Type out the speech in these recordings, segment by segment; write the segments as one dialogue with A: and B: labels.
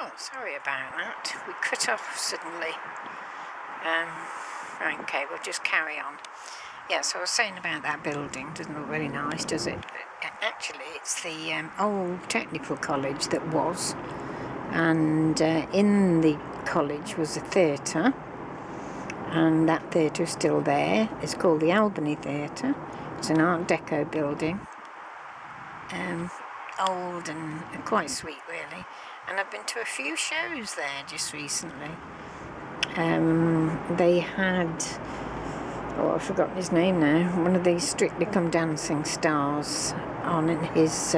A: Oh, sorry about that. We cut off suddenly. Okay, we'll just carry on. Yeah, so I was saying about that building. Doesn't look very nice, does it? Actually, it's the old technical college that was. And in the college was a theatre. And that theatre is still there. It's called the Albany Theatre. It's an Art Deco building. Old and quite sweet, really. And I've been to a few shows there just recently. They had, I've forgotten his name now, one of these Strictly Come Dancing stars on in his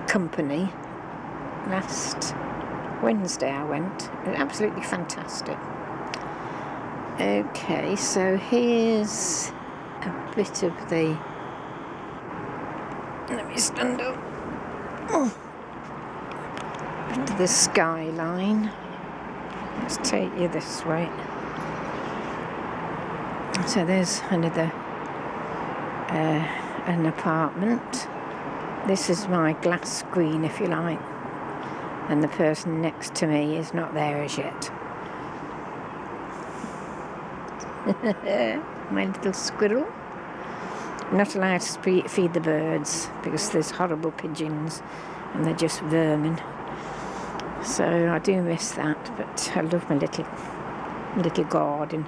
A: company. Last Wednesday I went. It was absolutely fantastic. Okay, so here's a bit of the... Let me stand up. Bit of the skyline. Let's take you this way. So there's another an apartment. This is my glass screen, if you like, and the person next to me is not there as yet. My little squirrel. I'm not allowed to feed the birds because there's horrible pigeons and they're just vermin. So I do miss that, but I love my little garden.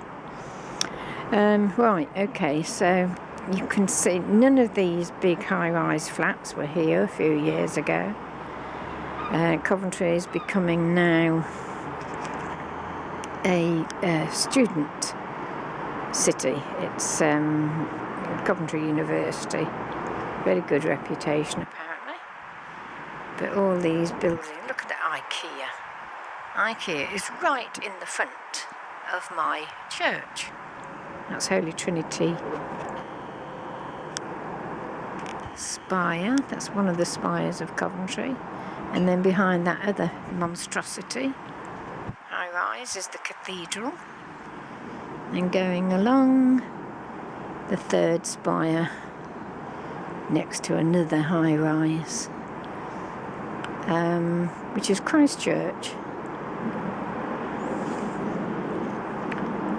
A: Right, okay, so you can see none of these big high-rise flats were here a few years ago. Coventry is becoming now a student city. It's Coventry University, very good reputation apparently. But all these buildings, look at the IKEA. IKEA is right in the front of my church. That's Holy Trinity spire. That's one of the spires of Coventry. And then behind that other monstrosity, high-rise, is the cathedral. And going along the third spire next to another high-rise, which is Christchurch.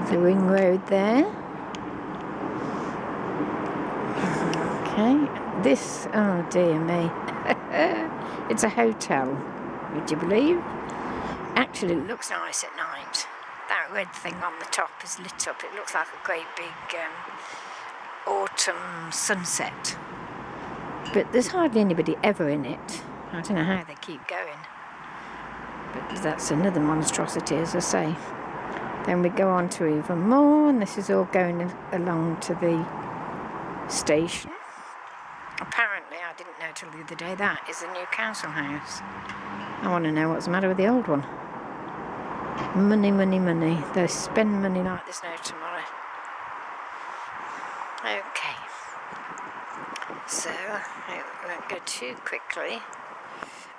A: The ring road there. Okay, this, oh dear me, it's a hotel, would you believe? Actually, it looks nice at night. That red thing on the top is lit up. It looks like a great big autumn sunset. But there's hardly anybody ever in it. I don't know how they keep going. But that's another monstrosity, as I say. Then we go on to even more, and this is all going along to the station. Apparently, I didn't know till the other day, that is the new council house. I want to know what's the matter with the old one. Money, money, money. They spend money like there's no tomorrow. Okay. So, I won't go too quickly.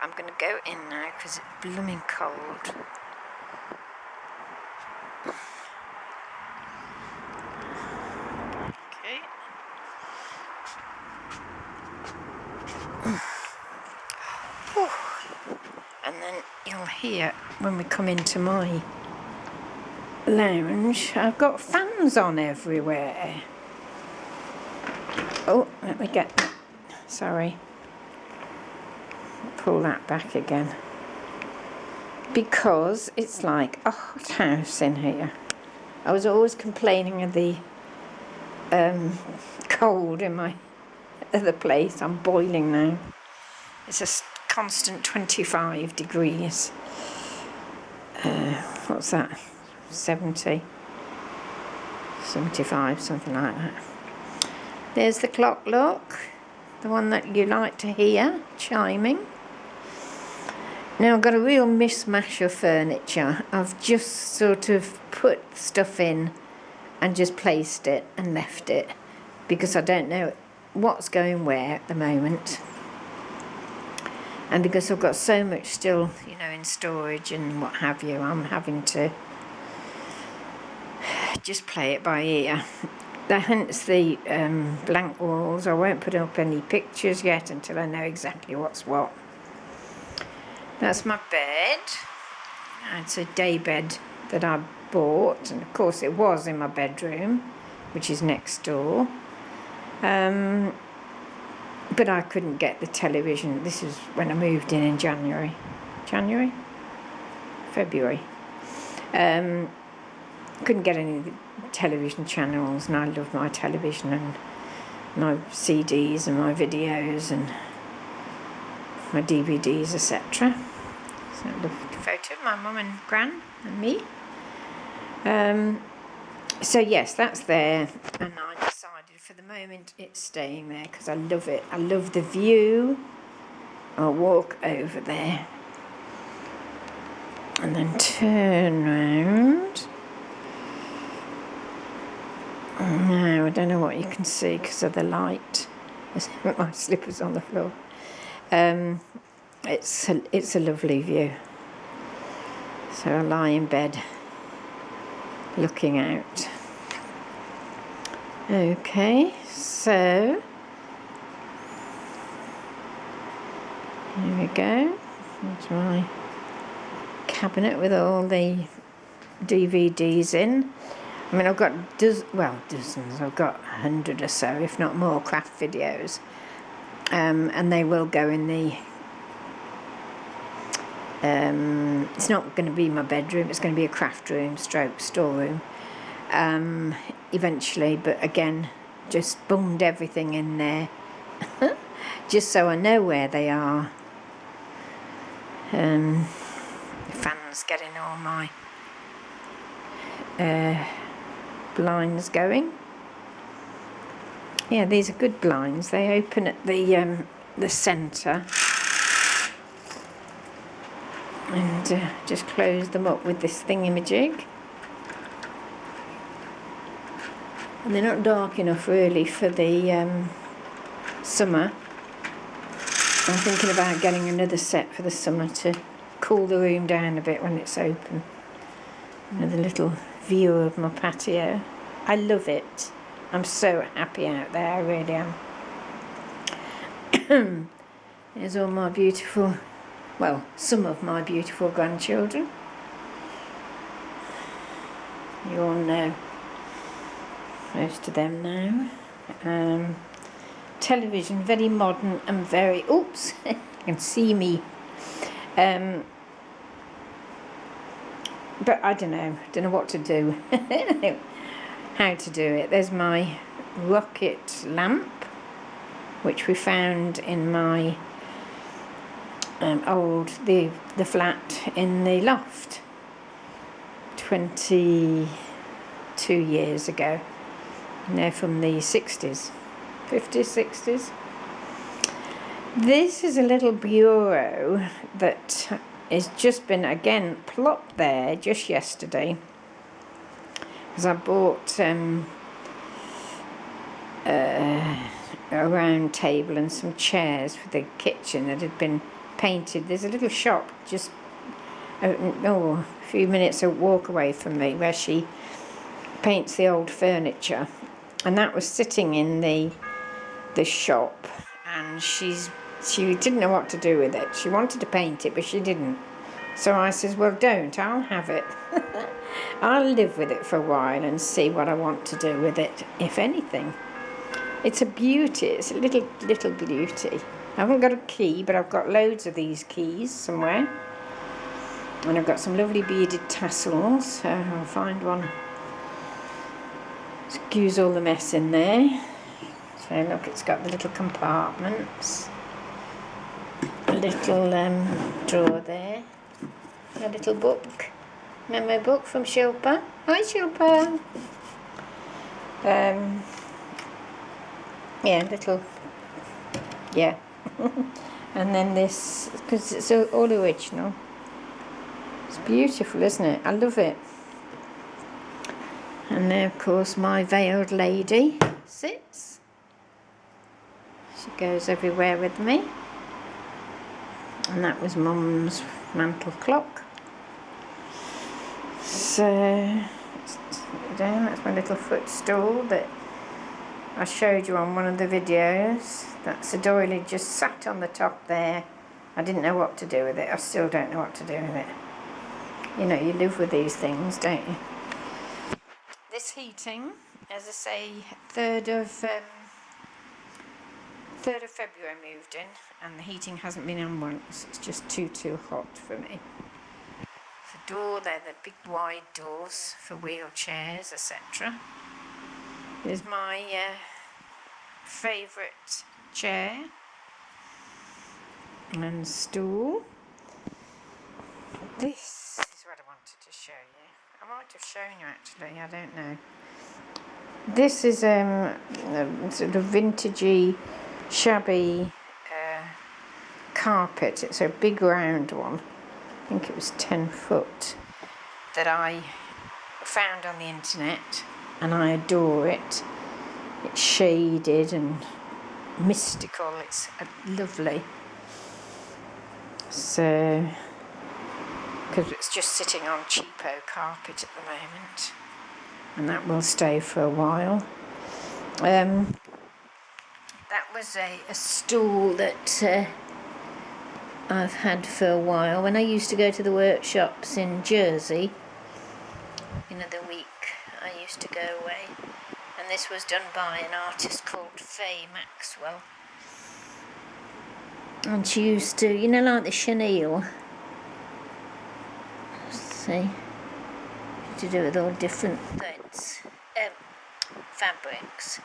A: I'm going to go in now because it's blooming cold. Okay. And then you'll hear when we come into my lounge, I've got fans on everywhere. Oh, let me get that. Sorry. Pull that back again. Because it's like a hothouse in here. I was always complaining of the cold in my other place. I'm boiling now. It's a constant 25 degrees. What's that? 70, 75, something like that. There's the clock, look. The one that you like to hear chiming. Now I've got a real mishmash of furniture. I've just sort of put stuff in and just placed it and left it because I don't know what's going where at the moment. And because I've got so much still, in storage and what have you, I'm having to just play it by ear. Hence the blank walls. I won't put up any pictures yet until I know exactly what's what. That's my bed. It's a day bed that I bought, and of course it was in my bedroom, which is next door. But I couldn't get the television. This was when I moved in January? February. Couldn't get any television channels, and I love my television and my CDs and my videos and my DVDs, etc. So I love the photo of my mum and Gran and me. So yes, that's there, and I decided for the moment it's staying there because I love it. I love the view. I'll walk over there and then turn round. No, I don't know what you can see because of the light. There's my slippers on the floor. It's a lovely view. So I lie in bed looking out. Okay, so here we go. There's my cabinet with all the DVDs in. I mean, I've got dozens. I've got 100 or so, if not more, craft videos, and they will go in the. It's not going to be my bedroom. It's going to be a craft room, stroke storeroom, eventually. But again, just bunged everything in there, just so I know where they are. Fans getting all my blinds going. Yeah, these are good blinds. They open at the centre, and just close them up with this thingamajig. And they're not dark enough really for the summer. I'm thinking about getting another set for the summer to cool the room down a bit when it's open. Another little view of my patio. I love it. I'm so happy out there, I really am. There's all my beautiful, well, some of my beautiful grandchildren. You all know most of them now. Television, very modern and very, oops, you can see me. But I don't know what to do, how to do it. There's my rocket lamp, which we found in my the flat in the loft 22 years ago. And they're from the 60s, 50s, 60s. This is a little bureau that has just been again plopped there just yesterday, because I bought a round table and some chairs for the kitchen that had been painted. There's a little shop just a few minutes a walk away from me where she paints the old furniture, and that was sitting in the shop, and she didn't know what to do with it. She wanted to paint it, but she didn't. So I says, well, don't, I'll have it. I'll live with it for a while and see what I want to do with it, if anything. It's a beauty. It's a little beauty. I haven't got a key, but I've got loads of these keys somewhere. And I've got some lovely beaded tassels, so I'll find one. Excuse all the mess in there. So look, it's got the little compartments. A little drawer there. A little book. Memo book from Shilpa. Hi Shilpa. Yeah. And then this, because it's all original. It's beautiful, isn't it? I love it. And there, of course, my veiled lady sits. She goes everywhere with me. And that was Mum's mantel clock. So, that's my little footstool that I showed you on one of the videos. That's a doily just sat on the top there. I didn't know what to do with it. I still don't know what to do with it. you know, you live with these things, don't you? This heating, as I say, 3rd of February I moved in, and the heating hasn't been on once. It's just too hot for me. The door, they're the big wide doors for wheelchairs, etc. There's my favourite chair and stool. This is what I wanted to show you. I might have shown you actually, I don't know. This is a sort of vintagey, shabby carpet. It's a big round one. I think it was 10 foot that I found on the internet, and I adore it. It's shaded and mystical. It's lovely. So, because it's just sitting on cheapo carpet at the moment, and that will stay for a while. That was a stool that I've had for a while. When I used to go to the workshops in Jersey, the week I used to go away, and this was done by an artist called Faye Maxwell, and she used to, like the chenille, see, to do with all different threads, fabrics,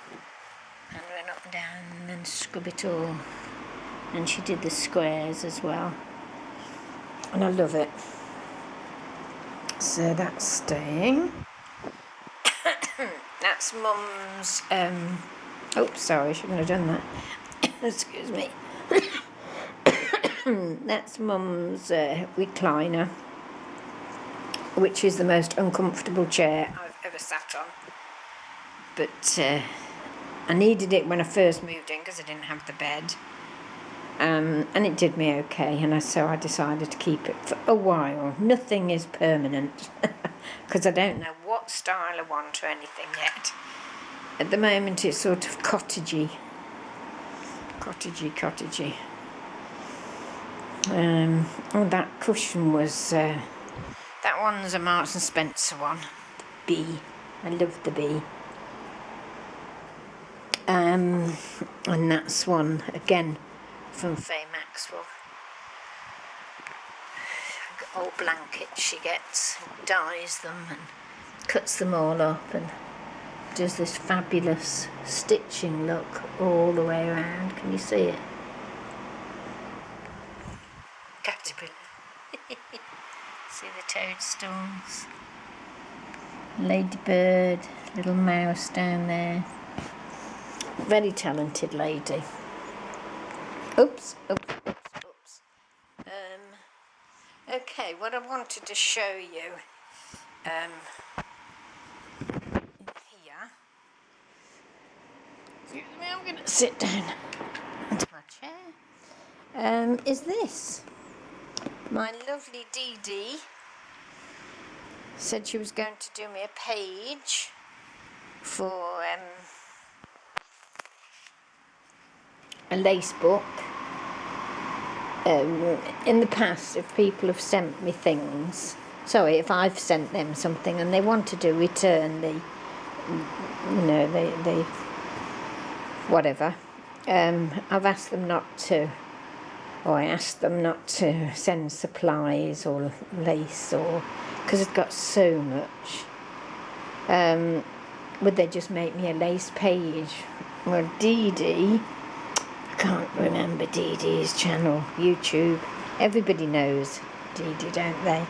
A: and run up and down and then scrub it all. And she did the squares as well, and I love it. So that's staying. That's Mum's, oops, sorry, I shouldn't have done that. Excuse me. That's Mum's recliner, which is the most uncomfortable chair I've ever sat on. But I needed it when I first moved in because I didn't have the bed. And it did me okay, and so I decided to keep it for a while. Nothing is permanent, because I don't know what style I want or anything yet. At the moment it's sort of cottagey. Oh, that cushion was, that one's a Marks and Spencer one, B. I love the B. And that's one, again, from Faye Maxwell. Old blankets she gets, dyes them and cuts them all up and does this fabulous stitching look all the way around. Can you see it? Caterpillar. See the toadstools? Ladybird, little mouse down there. Very talented lady. Oops. Okay, what I wanted to show you here. Excuse me, I'm going to sit down into my chair. Is this. My lovely Dede said she was going to do me a page for a lace book. In the past, if people have sent me things, if I've sent them something and they wanted to return the whatever, I've asked them not to, or I asked them not to send supplies or lace, or because it's got so much. Would they just make me a lace page? Well, Dede, I can't remember Dede's channel, YouTube. Everybody knows Dede, don't they?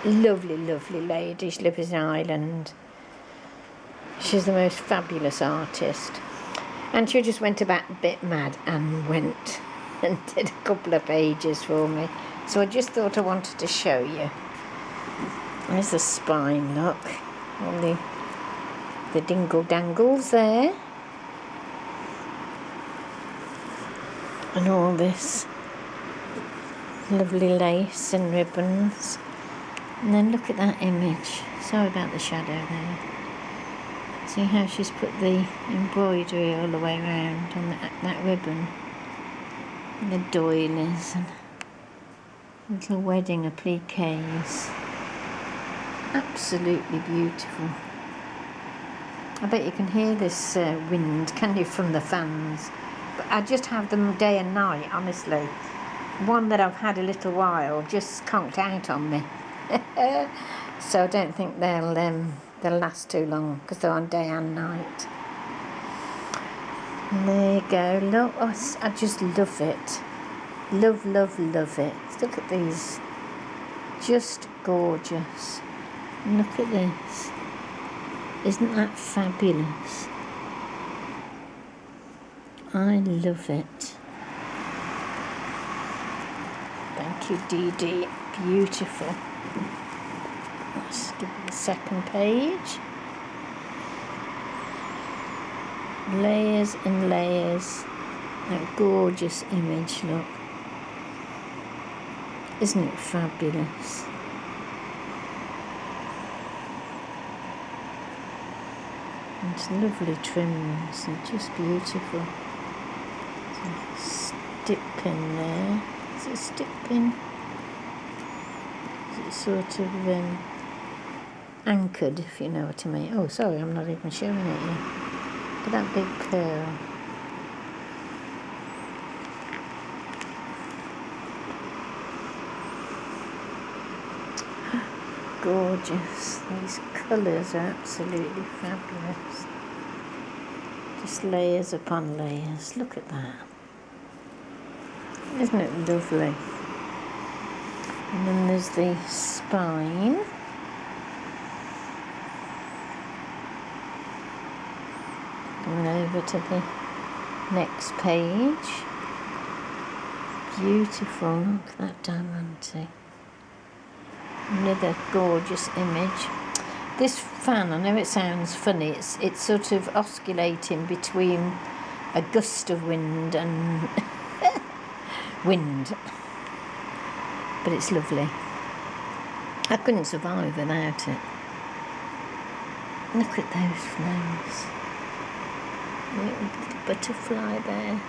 A: Lovely lady. She lives in Ireland. She's the most fabulous artist. And she just went about a bit mad and went and did a couple of pages for me. So I just thought I wanted to show you. There's the spine, look. All the dingle-dangles there. And all this lovely lace and ribbons. And then look at that image. Sorry about the shadow there. See how she's put the embroidery all the way around on that ribbon. And the doilies and little wedding appliques. Absolutely beautiful. I bet you can hear this wind, can you, from the fans? But I just have them day and night, honestly. One that I've had a little while just conked out on me. So I don't think they'll last too long because they're on day and night. And there you go. Look, oh, I just love it. Love, love, love it. Look at these. Just gorgeous. Look at this. Isn't that fabulous? I love it. Thank you, Dede. Beautiful. Let's give it the second page. Layers and layers. That gorgeous image, look. Isn't it fabulous? It's lovely trims and just beautiful. There's a stick pin there. Is it a stick pin? Is it sort of anchored, if you know what I mean? Oh, sorry, I'm not even showing it yet. But that big pearl. Gorgeous. These colours are absolutely fabulous. Just layers upon layers. Look at that. Isn't it lovely? And then there's the spine. Going over to the next page. Beautiful. Look at that diamante. Another gorgeous image. This fan, I know it sounds funny, it's sort of oscillating between a gust of wind and wind, but it's lovely. I couldn't survive without it. Look at those flowers. Little butterfly there.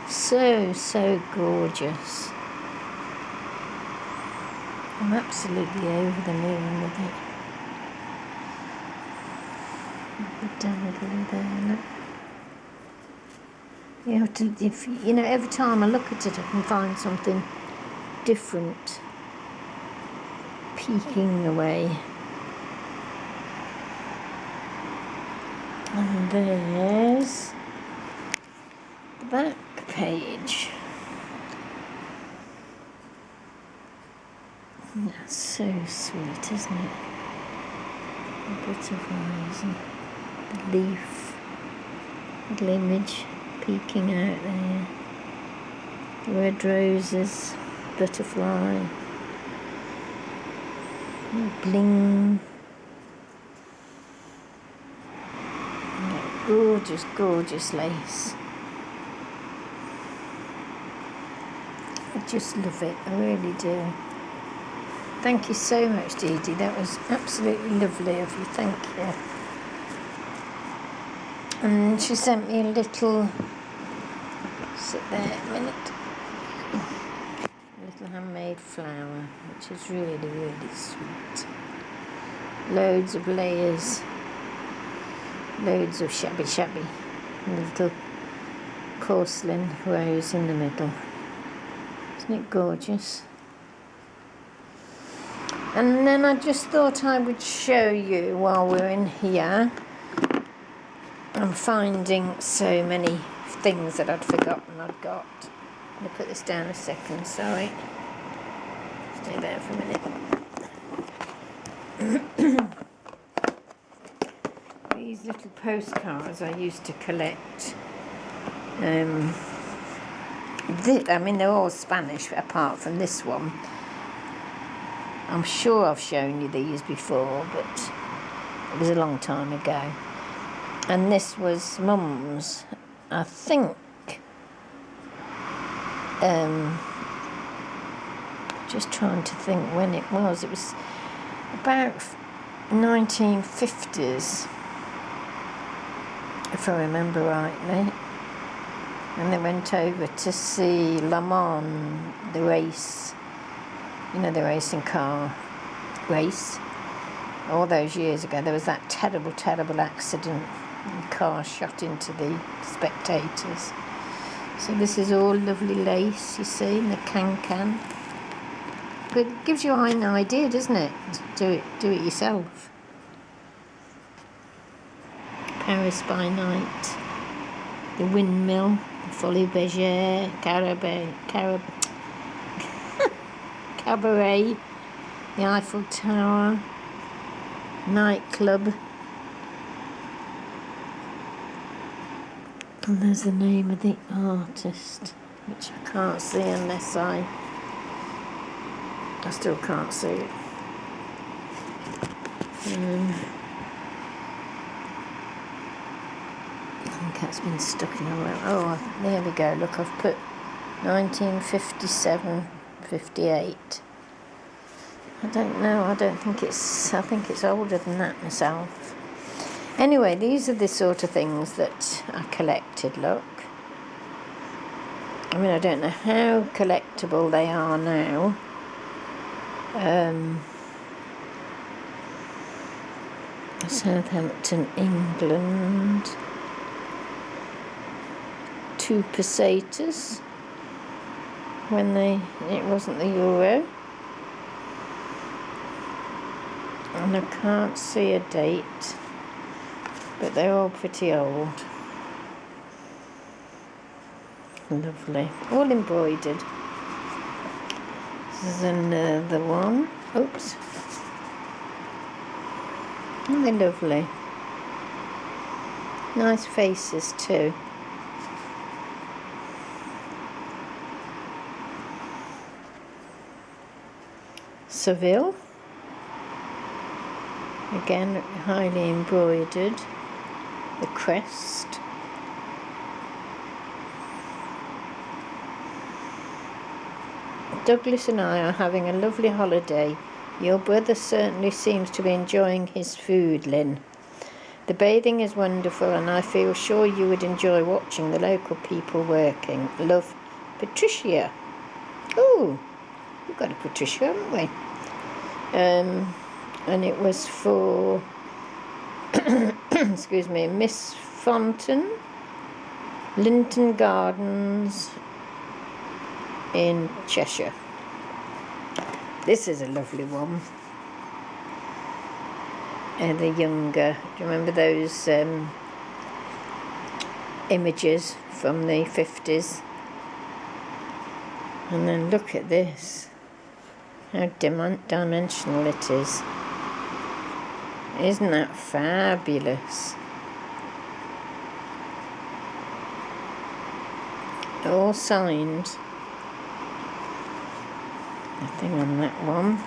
A: So gorgeous. I'm absolutely over the moon with it. The dangly there, look. You have to, every time I look at it, I can find something different peeking away. And there's the back page. That's so sweet, isn't it? The butterflies and the leaf, little image peeking out there. Red roses, butterfly, bling. Gorgeous, gorgeous lace. I just love it, I really do. Thank you so much, Dede. That was absolutely lovely of you. Thank you. And she sent me a little, sit there a minute, a little handmade flower, which is really, really sweet. Loads of layers, loads of shabby, and a little porcelain rose in the middle. Isn't it gorgeous? And then I just thought I would show you while we're in here. I'm finding so many things that I'd forgotten I'd got. I'm going to put this down a second, sorry. Stay there for a minute. These little postcards I used to collect. I mean, they're all Spanish apart from this one. I'm sure I've shown you these before, but it was a long time ago. And this was Mum's, I think. Just trying to think when it was. It was about 1950s, if I remember rightly. And they went over to see Le Mans, the race. You know, the racing car race. all those years ago, there was that terrible, terrible accident. The car shot into the spectators. So this is all lovely lace, you see, in the can. But it gives you an idea, doesn't it? Do it yourself. Paris by night. The windmill, the Folie Bergère, Cabaret, the Eiffel Tower, nightclub. And there's the name of the artist, which I can't see unless I still can't see it. I think that's been stuck in a row. Oh, there we go. Look, I've put 1957, 58. I don't know. I think it's older than that myself. Anyway, these are the sort of things that I collected, look. I mean, I don't know how collectible they are now. Southampton, England. 2 pesetas when it wasn't the euro. And I can't see a date, but they're all pretty old. Lovely. All embroidered. This is another one. Oops. Aren't they lovely? Nice faces too. Seville. Again, highly embroidered. The crest. Douglas and I are having a lovely holiday. Your brother certainly seems to be enjoying his food, Lynn. The bathing is wonderful and I feel sure you would enjoy watching the local people working. Love, Patricia. Oh, we've got a Patricia, haven't we? And it was for, excuse me, Miss Fonton, Linton Gardens in Cheshire. This is a lovely one. The younger, do you remember those images from the 50s? And then look at this. How dimensional it is. Isn't that fabulous? All signed. Nothing on that one.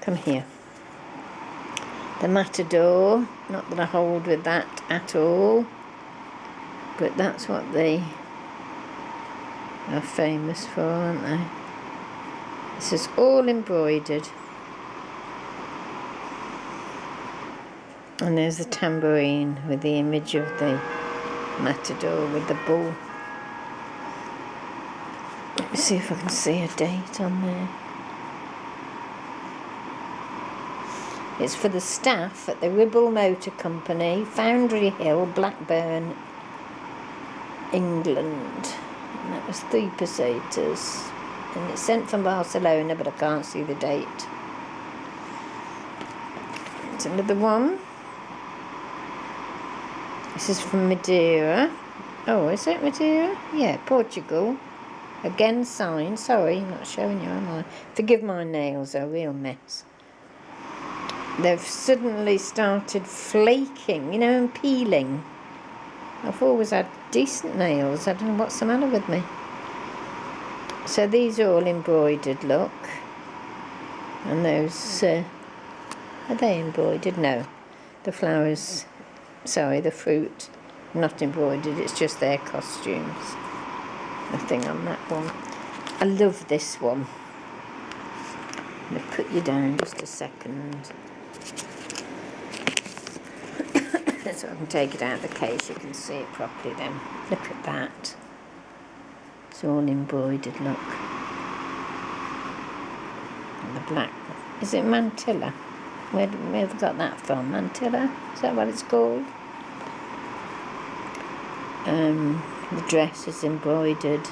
A: Come here. The Matador. Not that I hold with that at all, but that's what they are famous for, aren't they? This is all embroidered. And there's the tambourine with the image of the Matador with the bull. Let me see if I can see a date on there. It's for the staff at the Ribble Motor Company, Foundry Hill, Blackburn, England. And that was 3 pesetas. And it's sent from Barcelona, but I can't see the date. It's another one. This is from Madeira. Oh, is it Madeira? Yeah, Portugal. Again signed. Sorry, I'm not showing you, am I? Forgive my nails, they're a real mess. They've suddenly started flaking, you know, and peeling. I've always had decent nails. I don't know what's the matter with me. So these are all embroidered, look. And those, are they embroidered? No. The flowers, sorry, the fruit, not embroidered. It's just their costumes. Nothing on that one. I love this one. I'm going to put you down just a second. So I can take it out of the case, you can see it properly then. Look at that. It's all embroidered, look. The black. Is it mantilla? Where have we got that from? Mantilla? Is that what it's called? The dress is embroidered.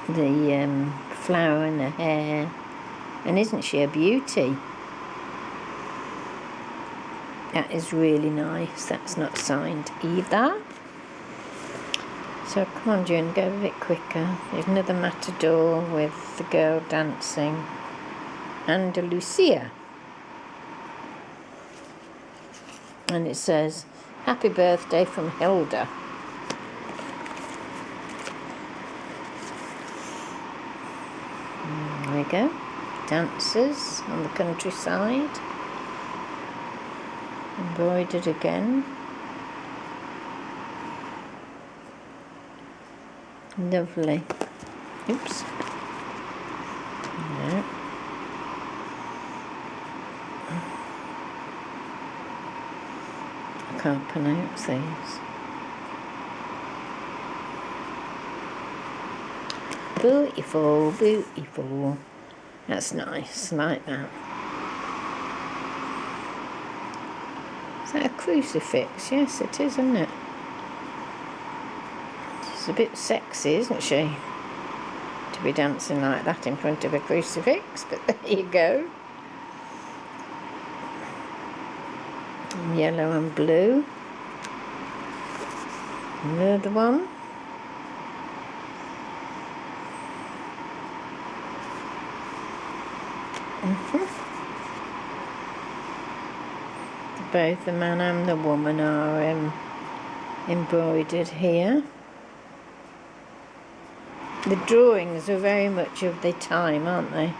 A: The flower in her hair. And isn't she a beauty? That is really nice. That's not signed either. So come on, June, go a bit quicker. There's another matador with the girl dancing. Andalusia. And it says, "Happy birthday from Hilda." There we go. Dancers on the countryside. Embroidered again. Lovely. Oops. No. I can't pronounce these. Beautiful, beautiful. That's nice, like that. Is that a crucifix? Yes, it is, isn't it? She's a bit sexy, isn't she? To be dancing like that in front of a crucifix, but there you go. Yellow and blue. Another one. Both the man and the woman are embroidered here. The drawings are very much of the time, aren't they?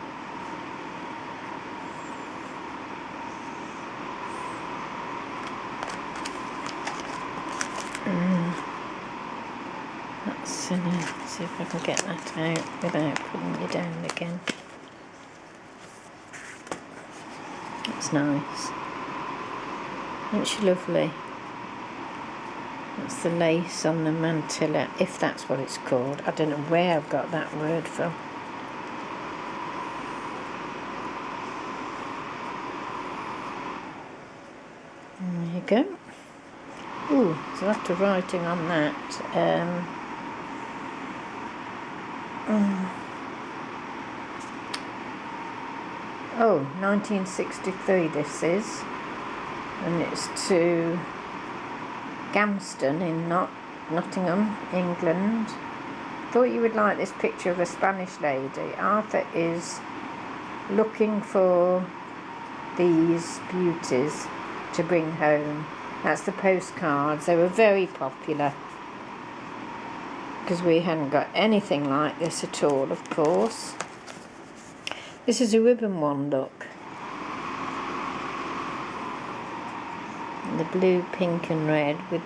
A: That's see if I can get that out without putting you down again. That's nice. Isn't she lovely? That's the lace on the mantilla, if that's what it's called. I don't know where I've got that word from. There you go. Ooh, there's a lot of writing on that. Oh, 1963 this is. And it's to Gamston in Nottingham, England. Thought you would like this picture of a Spanish lady. Arthur is looking for these beauties to bring home. That's the postcards. They were very popular because we hadn't got anything like this at all, of course. This is a ribbon one, look. The blue, pink and red with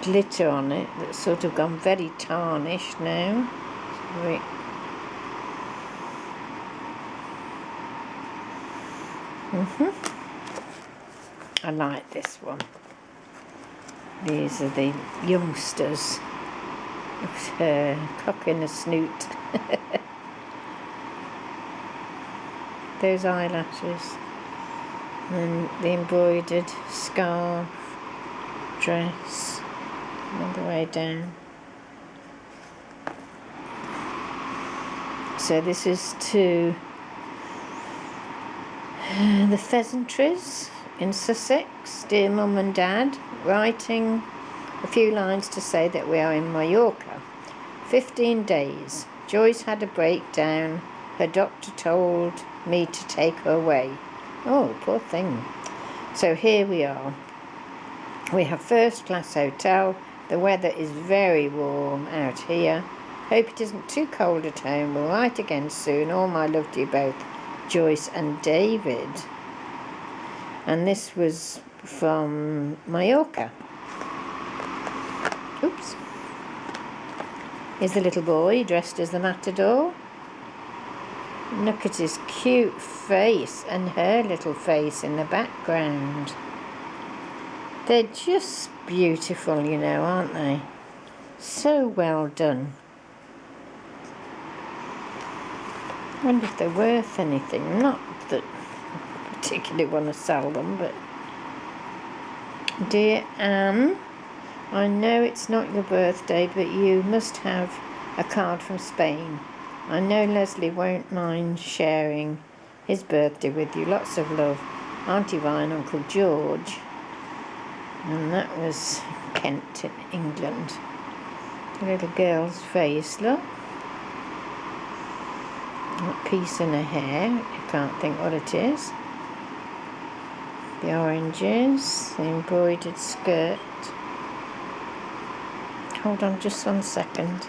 A: glitter on it that's sort of gone very tarnished now. I like this one. These are the youngsters. Look at her, cock in a snoot. Those eyelashes. And the embroidered scarf, dress, all the way down. So this is to the Pheasantries in Sussex. Dear Mum and Dad, writing a few lines to say that we are in Mallorca. 15 days. Joyce had a breakdown. Her doctor told me to take her away. Oh, poor thing. So here we are. We have first-class hotel. The weather is very warm out here. Hope it isn't too cold at home. We'll write again soon. All my love to you both, Joyce and David. And this was from Mallorca. Oops. Here's the little boy dressed as the matador. Look at his cute face and her little face in the background. They're just beautiful, you know, aren't they? So well done. I wonder if they're worth anything. Not that I particularly want to sell them, but... Dear Anne, I know it's not your birthday, but you must have a card from Spain. I know Leslie won't mind sharing his birthday with you. Lots of love. Auntie Vi and Uncle George. And that was Kent in England. The little girl's face, look. That piece in her hair, you can't think what it is. The oranges, the embroidered skirt. Hold on just 1 second.